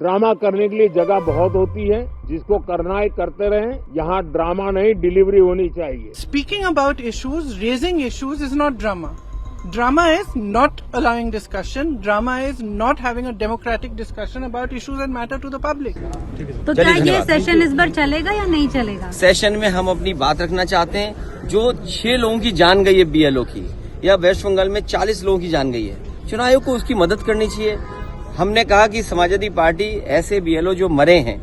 Drama करने के लिए जगह बहुत होती है, जिसको करना है करते रहें। यहाँ ड्रामा नहीं, डिलीवरी होनी चाहिए। Speaking about issues, raising issues is not drama. Drama is not allowing discussion. Drama is not having a democratic discussion about issues that matter to the public. तो क्या ये सेशन इस बार चलेगा या नहीं चलेगा? सेशन में हम अपनी बात रखना चाहते हैं। जो 6 लोगों की जान गई है बीएलओ की, या वेस्ट बंगाल में 40 लोगों की जान गई है, चुनाव आयोग को उसकी मदद करनी चाहिए। हमने कहा कि समाजवादी पार्टी ऐसे बीएलओ जो मरे हैं,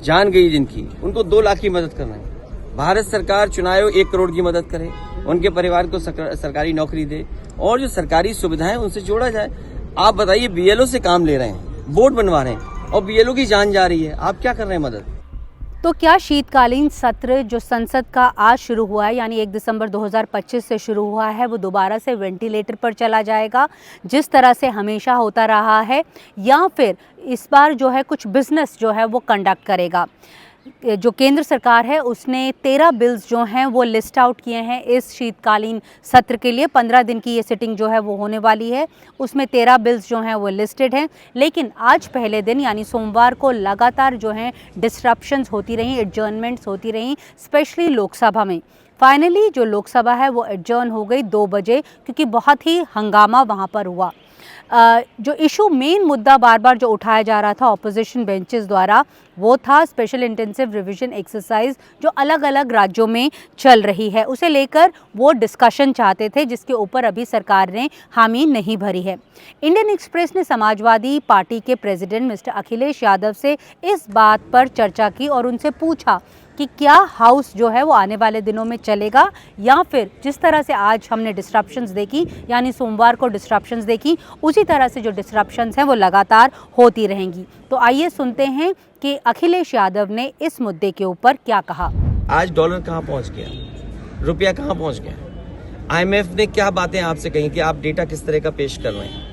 जान गई जिनकी, उनको 2 लाख की मदद करना है। भारत सरकार चुनाव आयोग 1 करोड़ की मदद करे, उनके परिवार को सरकारी नौकरी दे और जो सरकारी सुविधाएं उनसे जोड़ा जाए। आप बताइए, बीएलओ से काम ले रहे हैं, बोर्ड बनवा रहे हैं और बीएलओ की जान जा रही है, आप क्या कर रहे हैं मदद? तो क्या शीतकालीन सत्र जो संसद का आज शुरू हुआ है, यानी 1 दिसंबर 2025 से शुरू हुआ है, वो दोबारा से वेंटिलेटर पर चला जाएगा जिस तरह से हमेशा होता रहा है, या फिर इस बार जो है कुछ बिजनेस जो है वो कंडक्ट करेगा? जो केंद्र सरकार है उसने 13 बिल्स जो हैं वो लिस्ट आउट किए हैं इस शीतकालीन सत्र के लिए। 15 दिन की ये सिटिंग जो है वो होने वाली है, उसमें 13 बिल्स जो हैं वो लिस्टेड हैं। लेकिन आज पहले दिन यानी सोमवार को लगातार जो हैं डिस्ट्रप्शंस होती रहीं, एडजर्नमेंट्स होती रहीं, स्पेशली लोकसभा में। फाइनली जो लोकसभा है वो एडजर्न हो गई 2 बजे, क्योंकि बहुत ही हंगामा वहाँ पर हुआ। जो इशू मेन मुद्दा बार बार जो उठाया जा रहा था ऑपोजिशन बेंचेस द्वारा, वो था स्पेशल इंटेंसिव रिवीजन एक्सरसाइज जो अलग अलग राज्यों में चल रही है, उसे लेकर वो डिस्कशन चाहते थे, जिसके ऊपर अभी सरकार ने हामी नहीं भरी है। इंडियन एक्सप्रेस ने समाजवादी पार्टी के प्रेसिडेंट मिस्टर अखिलेश यादव से इस बात पर चर्चा की और उनसे पूछा कि क्या हाउस जो है वो आने वाले दिनों में चलेगा, या फिर जिस तरह से आज हमने डिस्ट्रप्शंस देखी, यानी सोमवार को डिस्ट्रप्शंस देखी, उसी तरह से जो डिस्ट्रप्शंस हैं वो लगातार होती रहेंगी। तो आइए सुनते हैं कि अखिलेश यादव ने इस मुद्दे के ऊपर क्या कहा। आज डॉलर कहाँ पहुँच गया, रुपया कहाँ पहुँच गया, IMF ने क्या बातें आपसे कही कि आप डेटा किस तरह का पेश कर रहे हैं,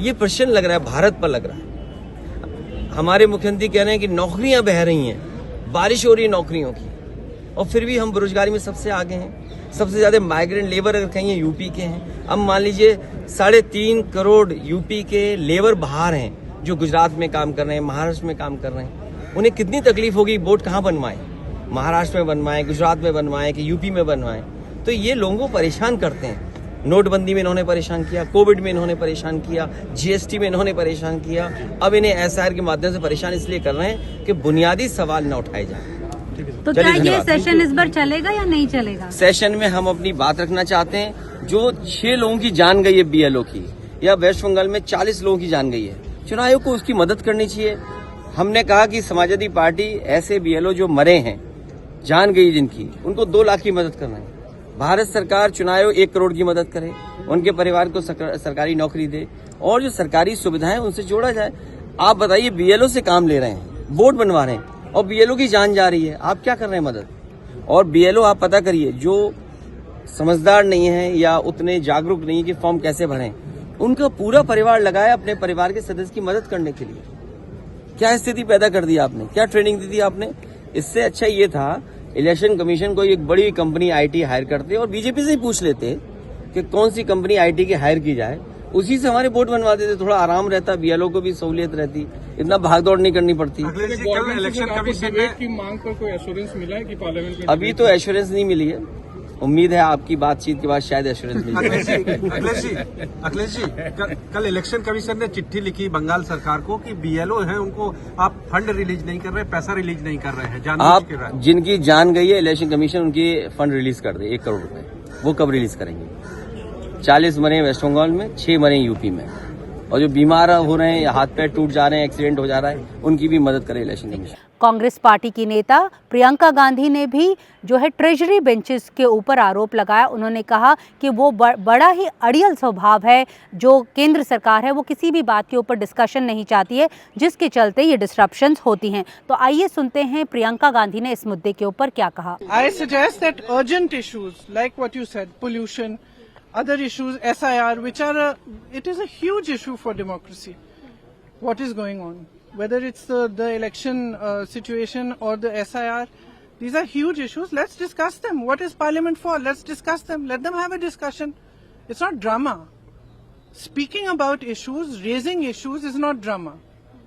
ये प्रश्न लग रहा है भारत पर लग रहा है। हमारे मुख्यमंत्री कह रहे हैं कि नौकरियां बह रही हैं, बारिश हो रही है नौकरियों की, और फिर भी हम बेरोजगारी में सबसे आगे हैं। सबसे ज्यादा माइग्रेंट लेबर अगर कहीं यूपी के हैं। अब मान लीजिए 3.5 करोड़ यूपी के लेबर बाहर हैं जो गुजरात में काम कर रहे हैं, महाराष्ट्र में काम कर रहे हैं। उन्हें कितनी तकलीफ होगी, बोर्ड कहाँ बनवाएं, महाराष्ट्र में बनवाएं, गुजरात में बनवाएं कि यूपी में बनवाएं। तो ये लोगों को परेशान करते हैं। नोटबंदी में इन्होंने परेशान किया, कोविड में इन्होंने परेशान किया, GST में इन्होंने परेशान किया, अब इन्हें SIR के माध्यम से परेशान इसलिए कर रहे हैं कि बुनियादी सवाल न उठाए जाए। तो क्या ये सेशन इस बार चलेगा या नहीं चलेगा? सेशन में हम अपनी बात रखना चाहते हैं। जो 6 लोगों की जान गई है बीएलओ की, या वेस्ट बंगाल में 40 लोगों की जान गई है, चुनाव आयोग को उसकी मदद करनी चाहिए। हमने कहा कि समाजवादी पार्टी ऐसे बीएलओ जो मरे हैं, जान गई जिनकी, उनको 2 लाख की मदद करना है। भारत सरकार चुनाव आयोग 1 करोड़ की मदद करे, उनके परिवार को सरकारी नौकरी दे और जो सरकारी सुविधाएं उनसे जोड़ा जाए। आप बताइए, बीएलओ से काम ले रहे हैं, बोर्ड बनवा रहे हैं और बीएलओ की जान जा रही है, आप क्या कर रहे हैं मदद? और बीएलओ आप पता करिए, जो समझदार नहीं है या उतने जागरूक नहीं है कि फॉर्म कैसे भरें, उनका पूरा परिवार लगाया अपने परिवार के सदस्य की मदद करने के लिए। क्या स्थिति पैदा कर दी आपने, क्या ट्रेनिंग दी थी आपने? इससे अच्छा ये था इलेक्शन कमीशन को एक बड़ी कंपनी IT हायर करते और बीजेपी से ही पूछ लेते कि कौन सी कंपनी IT की हायर की जाए, उसी से हमारे बोर्ड बनवा देते, थोड़ा आराम रहता, बीएलओ को भी सहूलियत रहती, इतना भागदौड़ नहीं करनी पड़ती। इलेक्शन कमीशन की मांग पर कोई एश्योरेंस मिला है कि पार्लियामेंट में? अभी तो एश्योरेंस नहीं मिली है, उम्मीद है आपकी बातचीत के बाद शायद एश्योरेंस मिल जाए। अखिलेश जी, कल इलेक्शन कमीशन ने चिट्ठी लिखी बंगाल सरकार को कि बीएलओ हैं उनको आप फंड रिलीज नहीं कर रहे, पैसा रिलीज नहीं कर रहे हैं। आप जिनकी जान गई है, इलेक्शन कमीशन उनकी फंड रिलीज कर दे 1 करोड़ रुपए, वो कब रिलीज करेंगे? 40 मरे वेस्ट बंगाल में, 6 मरे यूपी में, और जो बीमार हो रहे हैं या हाथ पैर टूट जा रहे हैं, एक्सीडेंट हो जा रहा है, उनकी भी मदद करे इलेक्शन कमीशन। कांग्रेस पार्टी की नेता प्रियंका गांधी ने भी जो है ट्रेजरी बेंचेस के ऊपर आरोप लगाया। उन्होंने कहा कि वो बड़ा ही अड़ियल स्वभाव है, जो केंद्र सरकार है वो किसी भी बात के ऊपर डिस्कशन नहीं चाहती है, जिसके चलते ये डिस्ट्रप्शंस होती हैं। तो आइए सुनते हैं प्रियंका गांधी ने इस मुद्दे के ऊपर क्या कहा। I suggest that urgent issues like what you said, pollution, other issues, SIR, which are it is a huge issue for democracy. What is going on? Whether it's the election situation or the SIR, these are huge issues. Let's discuss them. What is Parliament for? Let's discuss them. Let them have a discussion. It's not drama. Speaking about issues, raising issues is not drama.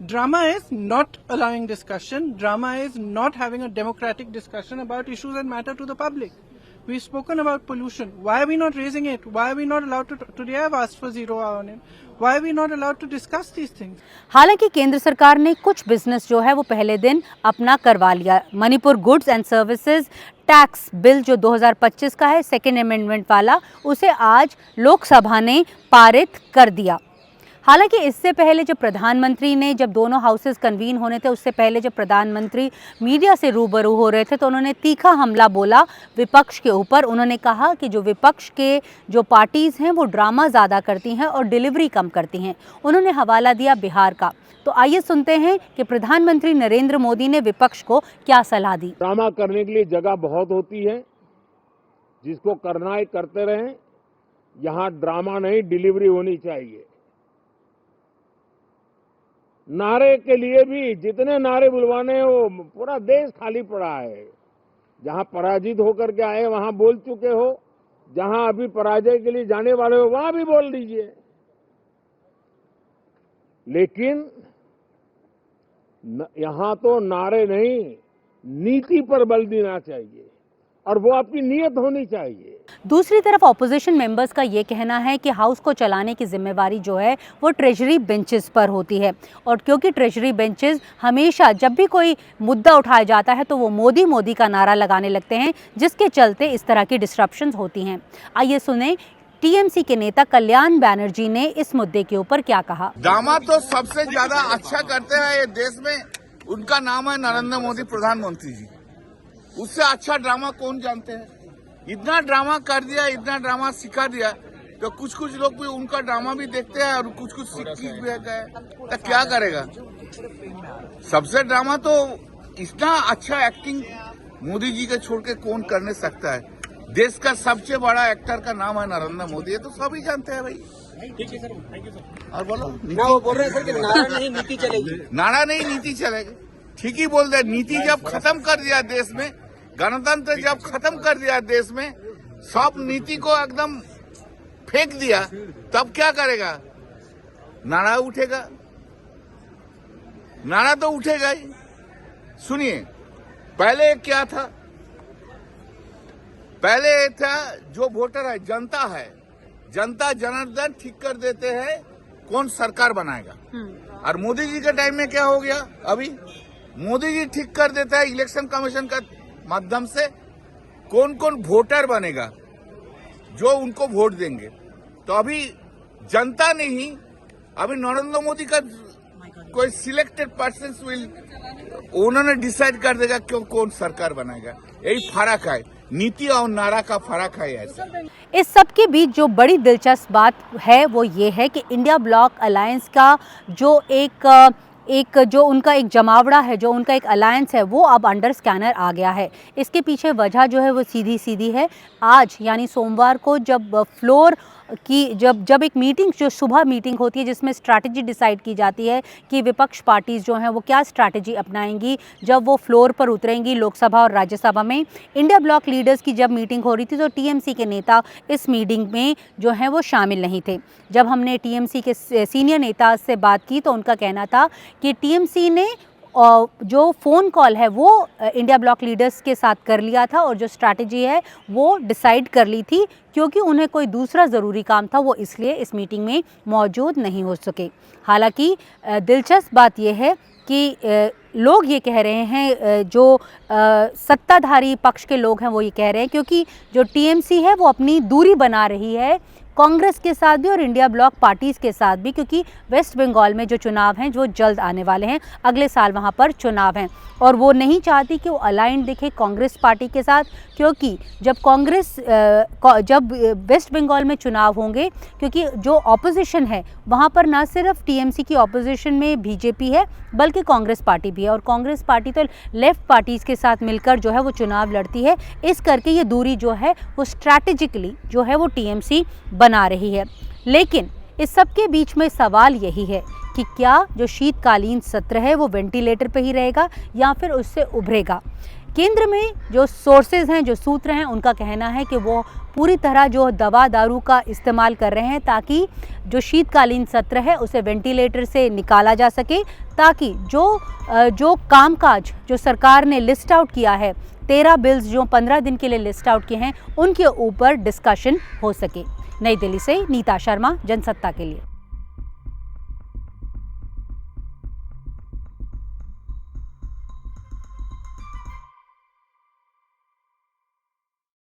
Drama is not allowing discussion. Drama is not having a democratic discussion about issues that matter to the public. We've spoken about pollution. Why are we not raising it? Why are we not allowed to? Today I've asked for 0 hour on it. Why are we not allowed to discuss these things? हालांकि केंद्र सरकार ने कुछ business जो है वो पहले दिन अपना करवा लिया। Manipur goods and services tax bill जो 2025 का है, सेकेंड अमेंडमेंट वाला, उसे आज लोकसभा ने पारित कर दिया। हालांकि इससे पहले जब प्रधानमंत्री ने, जब दोनों हाउसेस कन्वीन होने थे, उससे पहले जब प्रधानमंत्री मीडिया से रूबरू हो रहे थे तो उन्होंने तीखा हमला बोला विपक्ष के ऊपर। उन्होंने कहा कि जो विपक्ष के जो पार्टीज़ हैं वो ड्रामा ज़्यादा करती हैं और डिलीवरी कम करती हैं। उन्होंने हवाला दिया बिहार का। तो आइए सुनते हैं कि प्रधानमंत्री नरेंद्र मोदी ने विपक्ष को क्या सलाह दी। ड्रामा करने के लिए जगह बहुत होती है, जिसको करना है करते रहें। यहाँ ड्रामा नहीं, डिलीवरी होनी चाहिए। नारे के लिए भी जितने नारे बुलवाने हैं वो पूरा देश खाली पड़ा है। जहां पराजित होकर के आए वहां बोल चुके हो, जहां अभी पराजय के लिए जाने वाले हो वहां भी बोल दीजिए, लेकिन यहां तो नारे नहीं, नीति पर बल देना चाहिए और वो आपकी नीयत होनी चाहिए। दूसरी तरफ ऑपोजिशन मेंबर्स का ये कहना है कि हाउस को चलाने की जिम्मेवारी जो है वो ट्रेजरी बेंचेस पर होती है, और क्योंकि ट्रेजरी बेंचेस हमेशा जब भी कोई मुद्दा उठाया जाता है तो वो मोदी मोदी का नारा लगाने लगते हैं, जिसके चलते इस तरह की डिस्ट्रप्शंस होती हैं। आइए सुने टीएमसी के नेता कल्याण बैनर्जी ने इस मुद्दे के ऊपर क्या कहा। ड्रामा तो सबसे ज्यादा अच्छा करते हैं ये देश में, उनका नाम है नरेंद्र मोदी प्रधानमंत्री जी। उससे अच्छा ड्रामा कौन जानते हैं? इतना ड्रामा कर दिया, इतना ड्रामा सिखा दिया, तो कुछ कुछ लोग भी उनका ड्रामा भी देखते हैं और कुछ कुछ सीख भी गए, तो क्या करेगा? सबसे ड्रामा तो इतना अच्छा एक्टिंग मोदी जी के छोड़ के कौन करने सकता है? देश का सबसे बड़ा एक्टर का नाम है नरेंद्र मोदी, ये तो सभी जानते हैं भाई। ठीक है सर, थैंक यू सर। और बोलो, वो बोल रहे हैं सर कि नारा नहीं नीति चलेगी। नारा नहीं नीति चलेगी, ठीक ही बोल रहे। नीति जब खत्म कर दिया देश में, गणतंत्र जब खत्म कर दिया देश में, सब नीति को एकदम फेंक दिया, तब क्या करेगा? नारा उठेगा, नारा तो उठेगा ही। सुनिए, पहले क्या था? पहले था जो वोटर है, जनता है, जनता जनार्दन ठीक कर देते हैं कौन सरकार बनाएगा। और मोदी जी के टाइम में क्या हो गया? अभी मोदी जी ठीक कर देता है इलेक्शन कमीशन का माध्यम से कौन कौन वोटर बनेगा, जो उनको वोट देंगे। तो अभी जनता नहीं, अभी नरेंद्र मोदी का कोई सिलेक्टेड पर्सन विल, उन्होंने डिसाइड कर देगा क्यों कौन सरकार बनाएगा। यही फर्क है, नीति और नारा का फर्क है। ऐसा इस सब के बीच जो बड़ी दिलचस्प बात है वो ये है कि इंडिया ब्लॉक अलायंस का जो एक जो उनका एक जमावड़ा है, जो उनका एक अलायंस है, वो अब अंडर स्कैनर आ गया है। इसके पीछे वजह जो है वो सीधी सीधी है। आज यानी सोमवार को जब फ्लोर की जब एक मीटिंग, जो सुबह मीटिंग होती है जिसमें स्ट्रैटेजी डिसाइड की जाती है कि विपक्ष पार्टीज़ जो हैं वो क्या स्ट्रैटेजी अपनाएंगी जब वो फ्लोर पर उतरेंगी लोकसभा और राज्यसभा में। इंडिया ब्लॉक लीडर्स की जब मीटिंग हो रही थी तो टीएमसी के नेता इस मीटिंग में जो हैं वो शामिल नहीं थे। जब हमने टीएमसी के सीनियर नेता से बात की तो उनका कहना था कि टीएमसी ने जो फ़ोन कॉल है वो इंडिया ब्लॉक लीडर्स के साथ कर लिया था और जो स्ट्रैटेजी है वो डिसाइड कर ली थी, क्योंकि उन्हें कोई दूसरा ज़रूरी काम था, वो इसलिए इस मीटिंग में मौजूद नहीं हो सके। हालांकि दिलचस्प बात यह है कि लोग ये कह रहे हैं, जो सत्ताधारी पक्ष के लोग हैं वो ये कह रहे हैं, क्योंकि जो टीएमसी है वो अपनी दूरी बना रही है कांग्रेस के साथ भी और इंडिया ब्लॉक पार्टीज़ के साथ भी, क्योंकि वेस्ट बंगाल में जो चुनाव हैं जो जल्द आने वाले हैं, अगले साल वहां पर चुनाव हैं, और वो नहीं चाहती कि वो अलाइंड दिखे कांग्रेस पार्टी के साथ, क्योंकि जब वेस्ट बंगाल में चुनाव होंगे, क्योंकि जो ऑपोजिशन है वहां पर ना सिर्फ टीएमसी की ऑपोजिशन में बीजेपी है बल्कि कांग्रेस पार्टी भी है, और कांग्रेस पार्टी तो लेफ्ट पार्टीज़ के साथ मिलकर जो है वो चुनाव लड़ती है। इस करके ये दूरी जो है वो स्ट्रैटेजिकली जो है वो टीएमसी बना रही है। लेकिन इस सब के बीच में सवाल यही है कि क्या जो शीतकालीन सत्र है वो वेंटिलेटर पे ही रहेगा या फिर उससे उभरेगा। केंद्र में जो सोर्सेज हैं, जो सूत्र हैं, उनका कहना है कि वो पूरी तरह जो दवा दारू का इस्तेमाल कर रहे हैं ताकि जो शीतकालीन सत्र है उसे वेंटिलेटर से निकाला जा सके, ताकि जो कामकाज जो सरकार ने लिस्ट आउट किया है, 13 बिल्स जो 15 दिन के लिए लिस्ट आउट किए हैं, उनके ऊपर डिस्कशन हो सके। नई दिल्ली से नीता शर्मा, जनसत्ता के लिए।